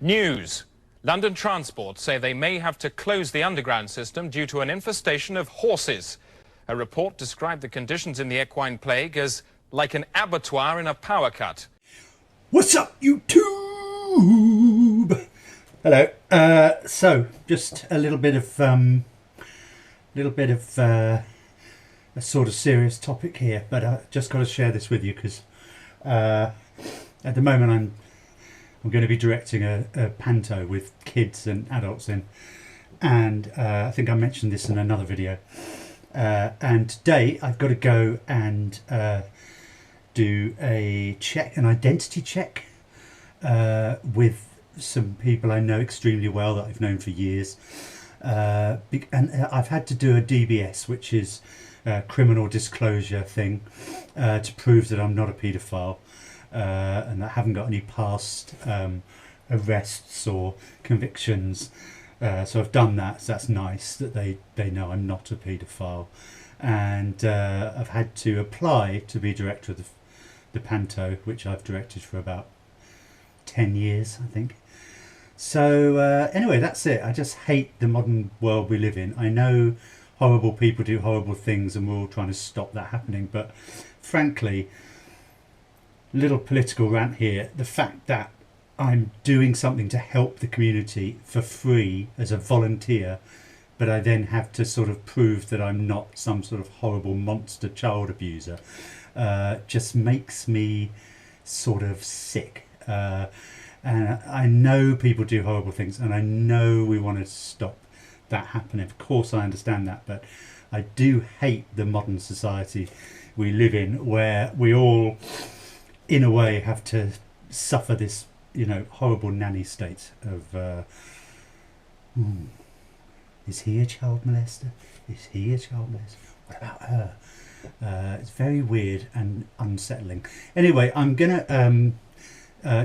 News. London Transport say they may have to close the underground system due to an infestation of horses. A report described the conditions in the equine plague as like an abattoir in a power cut. What's up, YouTube? Hello. So just a little bit of a sort of serious topic here, but I just got to share this with you because at the moment I'm going to be directing a panto with kids and adults in, and I think I mentioned this in another video. And today I've got to go and do an identity check with some people I know extremely well that I've known for years, and I've had to do a DBS, which is a criminal disclosure thing, to prove that I'm not a paedophile. And I haven't got any past arrests or convictions, so I've done that. So that's nice that they know I'm not a paedophile, and I've had to apply to be director of the panto, which I've directed for about 10 years, I think. So anyway, that's it. I just hate the modern world we live in. I know horrible people do horrible things, and we're all trying to stop that happening, but frankly, little political rant here, the fact that I'm doing something to help the community for free as a volunteer, but I then have to sort of prove that I'm not some sort of horrible monster child abuser, just makes me sort of sick. And I know people do horrible things, and I know we want to stop that happening. Of course I understand that, but I do hate the modern society we live in, where we all in a way have to suffer this, horrible nanny state of is he a child molester? Is he a child molester? What about her? It's very weird and unsettling. Anyway, I'm gonna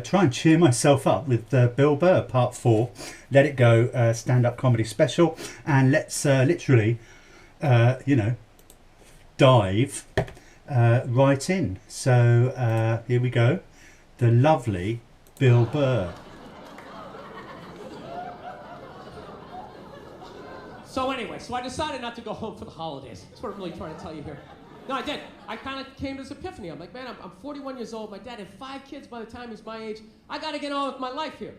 try and cheer myself up with Bill Burr Part 4, Let It Go, stand-up comedy special, and let's literally dive right in. So here we go. The lovely Bill Burr. So anyway, I decided not to go home for the holidays. That's what I'm really trying to tell you here. No, I did. I kind of came to this epiphany. I'm like, man, I'm 41 years old. My dad had 5 kids by the time he's my age. I got to get on with my life here.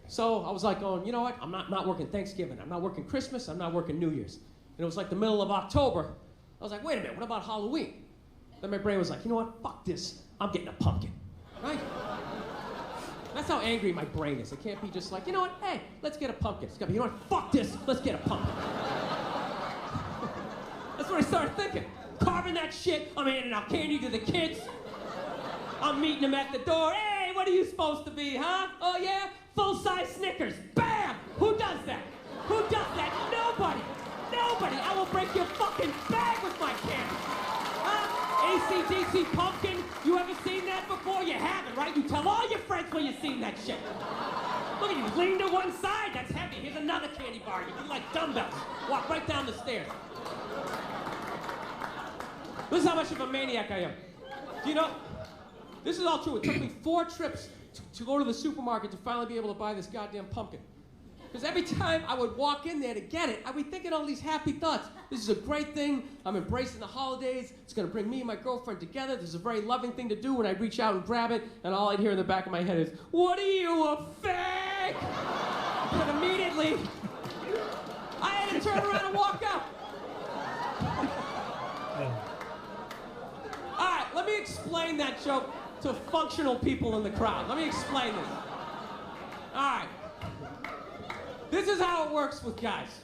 So I was like going, you know what? I'm not working Thanksgiving. I'm not working Christmas. I'm not working New Year's. And it was like the middle of October. I was like, wait a minute, what about Halloween? Then my brain was like, you know what? Fuck this. I'm getting a pumpkin. Right? That's how angry my brain is. It can't be just like, you know what? Hey, let's get a pumpkin. It's got to be, you know what? Fuck this. Let's get a pumpkin. That's what I started thinking. Carving that shit. I'm handing out candy to the kids. I'm meeting them at the door. Hey, what are you supposed to be, huh? Oh, yeah? Full-size Snickers. Bam! Who does that? Who does that? Nobody. Nobody. I will break your fucking bag with my candy. AC/DC pumpkin. You ever seen that before? You haven't, right? You tell all your friends where you've seen that shit. Look at you. Lean to one side. That's heavy. Here's another candy bar. You do like dumbbells. Walk right down the stairs. This is how much of a maniac I am. Do you know? This is all true. It took me 4 trips to go to the supermarket to finally be able to buy this goddamn pumpkin. Because every time I would walk in there to get it, I'd be thinking all these happy thoughts. This is a great thing. I'm embracing the holidays. It's going to bring me and my girlfriend together. This is a very loving thing to do when I reach out and grab it. And all I'd hear in the back of my head is, what are you, a fag? But immediately, I had to turn around and walk out. All right, let me explain that joke to functional people in the crowd. Let me explain this. All right. This is how it works with guys.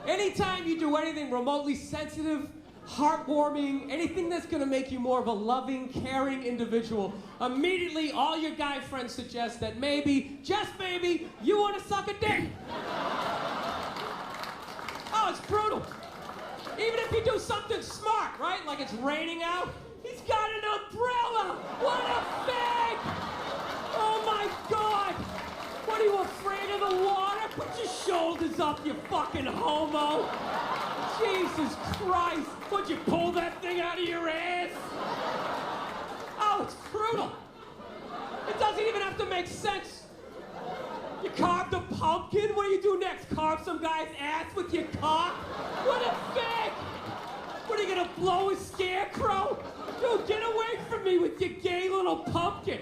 Anytime you do anything remotely sensitive, heartwarming, anything that's gonna make you more of a loving, caring individual, immediately all your guy friends suggest that maybe, just maybe, you wanna suck a dick. Oh, it's brutal. Even if you do something smart, right? Like it's raining out, he's got an umbrella! What a fag! Oh my God! What are you, afraid of the water? Put your shoulders up, you fucking homo! Jesus Christ! Would you pull that thing out of your ass? Oh, it's brutal! It doesn't even have to make sense. You carved a pumpkin? What do you do next? Carve some guy's ass with your cock? What a fag! What, are you gonna blow a scarecrow? Dude, get away from me with your gay little pumpkin.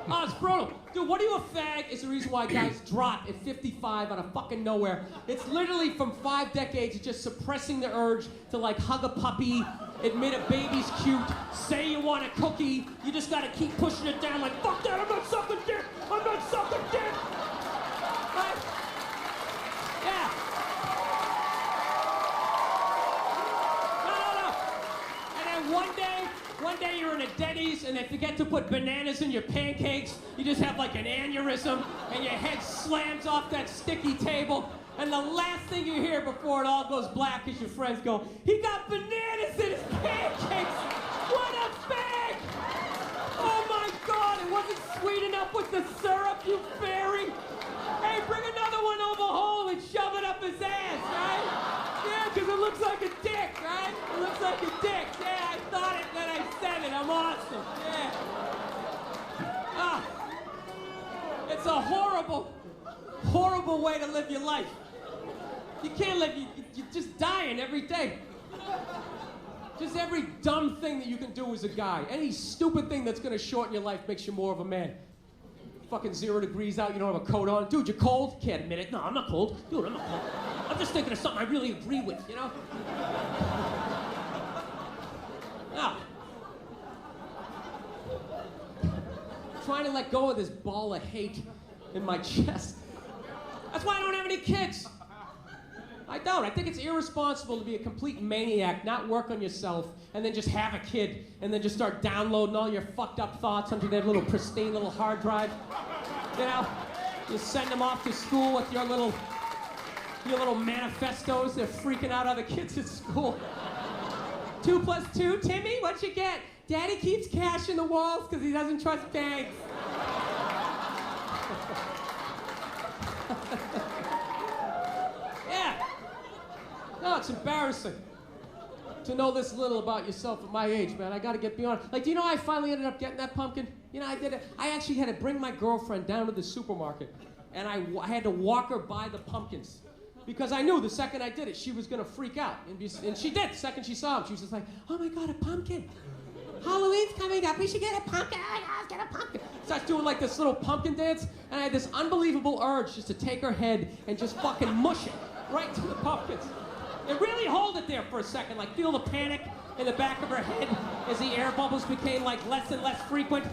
Oh, it's brutal. Dude, what are you a fag is the reason why guys drop at 55 out of fucking nowhere. It's literally from 5 decades of just suppressing the urge to like hug a puppy, admit a baby's cute, say you want a cookie. You just gotta keep pushing it down like, fuck that, I'm not sucking dick! I'm not sucking dick! Right? Yeah. No. And then one day you're in a Denny's and they forget to put bananas in your pancakes. You just have like an aneurysm and your head slams off that sticky table. And the last thing you hear before it all goes black is your friends go, he got bananas in his pancakes! What a fag! Oh my God, it wasn't sweet enough with the syrup, you fairy! Hey, bring another one over home and shove it up his ass, right? Yeah, because it looks like a dick, right? It looks like a dick. Yeah, I thought it when I said it. I'm awesome. Yeah. Ah. It's a horrible, horrible way to live your life. You can't live, you're just dying every day. Just every dumb thing that you can do as a guy. Any stupid thing that's gonna shorten your life makes you more of a man. Fucking 0 degrees out, you don't have a coat on. Dude, you're cold? Can't admit it. No, I'm not cold. Dude, I'm not cold. I'm just thinking of something I really agree with, you know? No. Trying to let go of this ball of hate in my chest. That's why I don't have any kids. I don't. I think it's irresponsible to be a complete maniac, not work on yourself, and then just have a kid, and then just start downloading all your fucked up thoughts onto their little pristine little hard drive. You know, you send them off to school with your little manifestos. They're freaking out other kids at school. 2 + 2, Timmy, what'd you get? Daddy keeps cash in the walls because he doesn't trust banks. No, it's embarrassing to know this little about yourself at my age, man. I gotta get beyond. Like, do you know I finally ended up getting that pumpkin? You know, I did it. I actually had to bring my girlfriend down to the supermarket, and I had to walk her by the pumpkins. Because I knew the second I did it, she was gonna freak out. And she did. The second she saw him, she was just like, oh my God, a pumpkin. Halloween's coming up, we should get a pumpkin. Oh my God, let's get a pumpkin. Starts doing like this little pumpkin dance, and I had this unbelievable urge just to take her head and just fucking mush it right to the pumpkins. And really hold it there for a second, like feel the panic in the back of her head as the air bubbles became like less and less frequent.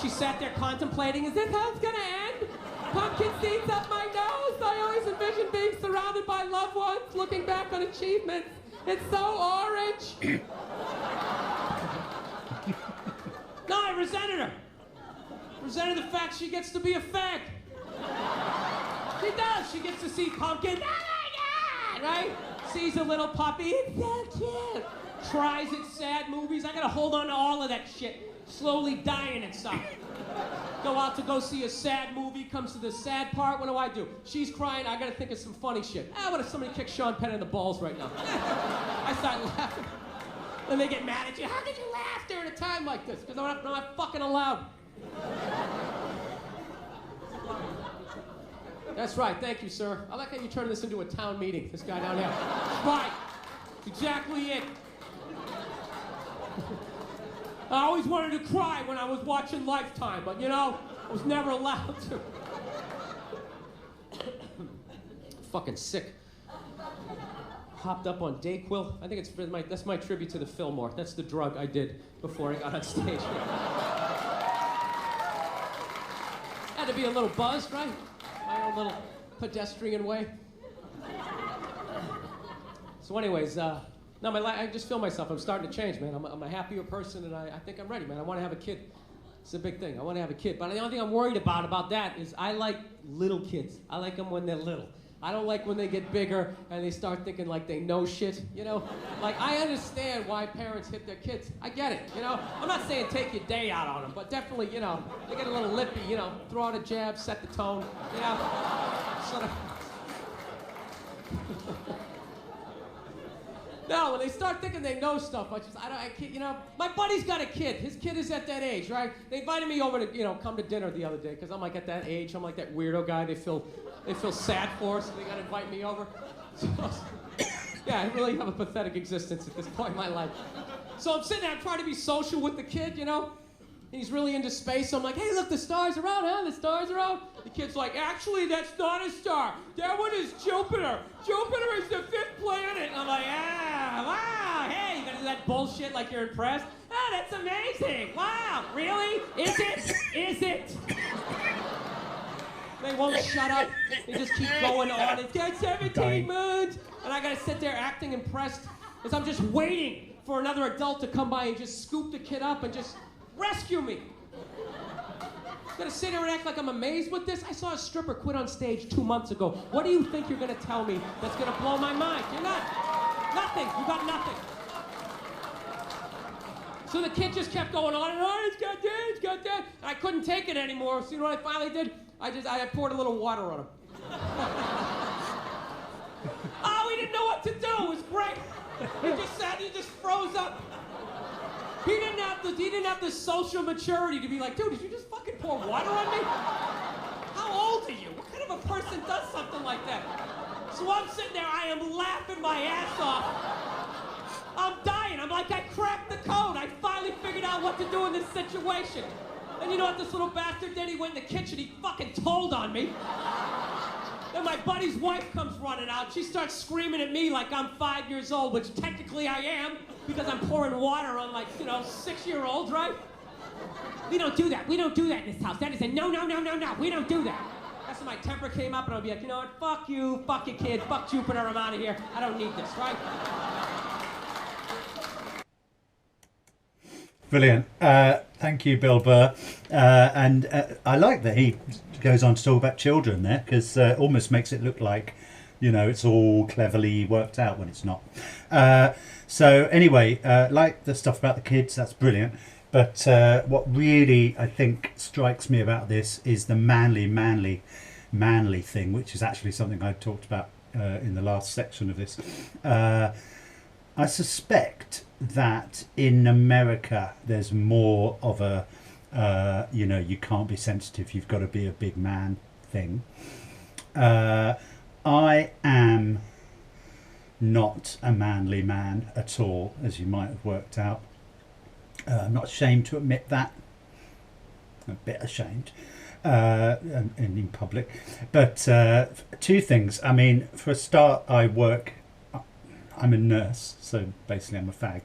She sat there contemplating, is this how it's gonna end? Pumpkin seeds up my nose. I always envisioned being surrounded by loved ones, looking back on achievements. It's so orange. No, I resented her. Resented the fact she gets to be a fag. She does. She gets to see pumpkin. Oh my God, right? Sees a little puppy, it's so cute. Tries its sad movies. I gotta hold on to all of that shit. Slowly dying inside. Go out to go see a sad movie, comes to the sad part, what do? She's crying, I gotta think of some funny shit. What if somebody kicked Sean Penn in the balls right now? I start laughing. Then they get mad at you. How could you laugh during a time like this? Because I'm not fucking allowed. That's right, thank you, sir. I like how you turn this into a town meeting, this guy down here. Right, exactly it. I always wanted to cry when I was watching Lifetime, but you know, I was never allowed to. Fucking sick. Hopped up on Dayquil. I think that's my tribute to the Fillmore. That's the drug I did before I got on stage. Had to be a little buzzed, right? My own little pedestrian way. So anyways, no, I just feel myself. I'm starting to change, man. I'm a happier person, and I think I'm ready, man. I want to have a kid. It's a big thing. I want to have a kid. But the only thing I'm worried about that is I like little kids. I like them when they're little. I don't like when they get bigger and they start thinking like they know shit, you know? Like, I understand why parents hit their kids. I get it, you know? I'm not saying take your day out on them, but definitely, you know, they get a little lippy, you know, throw out a jab, set the tone, you know? Sort of. No, when they start thinking they know stuff, I can't, you know, my buddy's got a kid. His kid is at that age, right? They invited me over to, you know, come to dinner the other day, because I'm like at that age. I'm like that weirdo guy they feel sad for, so they got to invite me over. So, yeah, I really have a pathetic existence at this point in my life. So I'm sitting there, I'm trying to be social with the kid, you know? He's really into space, so I'm like, hey, look, the stars are out, huh? The stars are out. The kid's like, actually, that's not a star. That one is Jupiter. Jupiter is the 5th planet. And I'm like, wow, hey, you gonna do that bullshit like you're impressed? Ah, that's amazing. Wow, really? Is it? Is it? They won't shut up. They just keep going on. It's got 17 moons. And I gotta sit there acting impressed as I'm just waiting for another adult to come by and just scoop the kid up and just rescue me. Gonna sit here and act like I'm amazed with this? I saw a stripper quit on stage 2 months ago. What do you think you're gonna tell me that's gonna blow my mind? You're not. Nothing. You got nothing. So the kid just kept going on and on. It's got that, it's got that. And I couldn't take it anymore. So you know what I finally did? I poured a little water on him. Oh, we didn't know what to do. It was great. He just sat, he just froze up. He didn't have the social maturity to be like, dude, did you just fucking pour water on me? How old are you? What kind of a person does something like that? So I'm sitting there, I am laughing my ass off. I'm dying. I'm like, I cracked the code. I finally figured out what to do in this situation. And you know what this little bastard did? He went in the kitchen, he fucking told on me. Then my buddy's wife comes running out. She starts screaming at me like I'm 5 years old, which technically I am, because I'm pouring water on like, you know, 6-year-olds, right? We don't do that. We don't do that in this house. That is a no, no, no, no, no. We don't do that. That's when my temper came up and I'll be like, you know what? Fuck you, kid, fuck Jupiter, I'm out of here. I don't need this, right? Brilliant. Thank you, Bill Burr. And I like that he goes on to talk about children there, because almost makes it look like, you know, it's all cleverly worked out when it's not. So anyway, like the stuff about the kids, that's brilliant. But what really, I think, strikes me about this is the manly thing, which is actually something I talked about in the last section of this. I suspect that in America there's more of a you know, you can't be sensitive, you've got to be a big man thing. I am not a manly man at all, as you might have worked out. I'm not ashamed to admit that. I'm a bit ashamed and in public. But two things. I mean, for a start, I'm a nurse, so basically I'm a fag.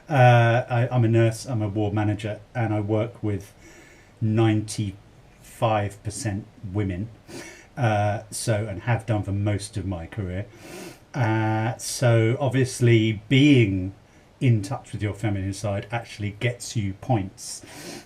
I'm a nurse, I'm a ward manager, and I work with 95% women, and have done for most of my career. So obviously being in touch with your feminine side actually gets you points,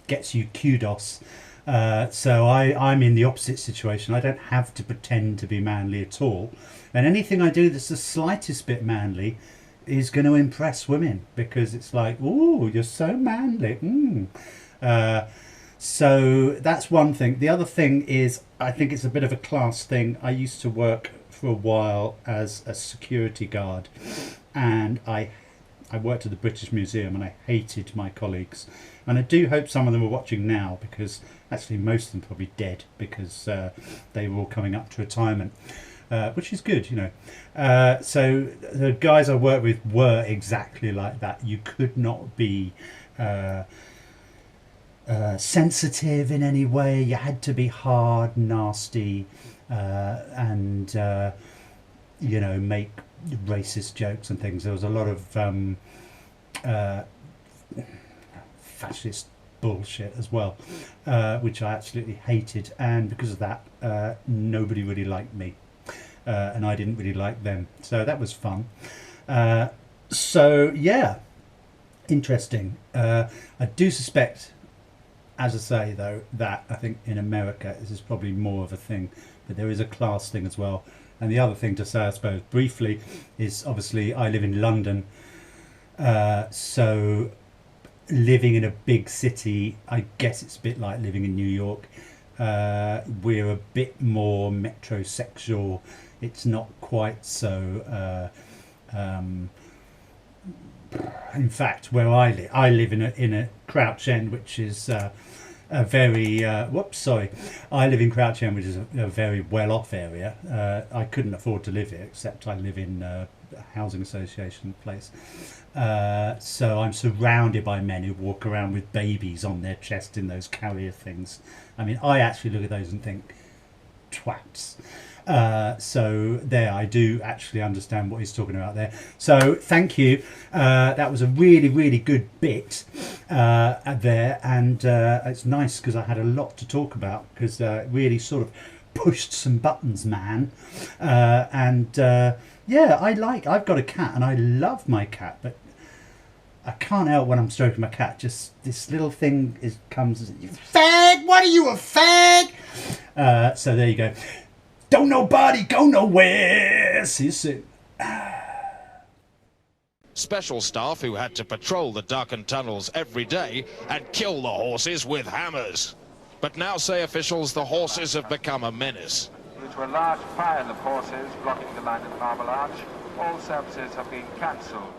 gets you kudos. So I'm in the opposite situation. I don't have to pretend to be manly at all. And anything I do that's the slightest bit manly is going to impress women, because it's like, ooh, you're so manly. So that's one thing. The other thing is, I think it's a bit of a class thing. I used to work for a while as a security guard, and I worked at the British Museum, and I hated my colleagues. And I do hope some of them are watching now, because actually most of them are probably dead, because they were all coming up to retirement. Which is good, you know. So the guys I worked with were exactly like that. You could not be sensitive in any way. You had to be hard, nasty, and you know, make racist jokes and things. There was a lot of fascist bullshit as well, which I absolutely hated, and because of that, nobody really liked me. And I didn't really like them, so that was fun. So yeah, interesting. I do suspect, as I say though, that I think in America this is probably more of a thing, but there is a class thing as well. And the other thing to say, I suppose, briefly, is obviously I live in London, so living in a big city, I guess it's a bit like living in New York. We're a bit more metrosexual. It's not quite so in fact, where I live in a Crouch End, which is a very I live in Crouch End, which is a very well-off area. I couldn't afford to live here, except I live in a housing association place. So I'm surrounded by men who walk around with babies on their chest in those carrier things. I mean, I actually look at those and think, twats. So there, I do actually understand what he's talking about there. So thank you. That was a really, really good bit there, and it's nice because I had a lot to talk about, because it really sort of pushed some buttons, man. Yeah, I've got a cat and I love my cat, but I can't help when I'm stroking my cat. Just this little thing comes, you fag, what are you, a fag? So there you go. Don't nobody go nowhere. See you soon. Special staff who had to patrol the darkened tunnels every day and kill the horses with hammers. But now, say officials, the horses have become a menace. Due to a large pile of horses blocking the line at Marble Arch, all services have been cancelled.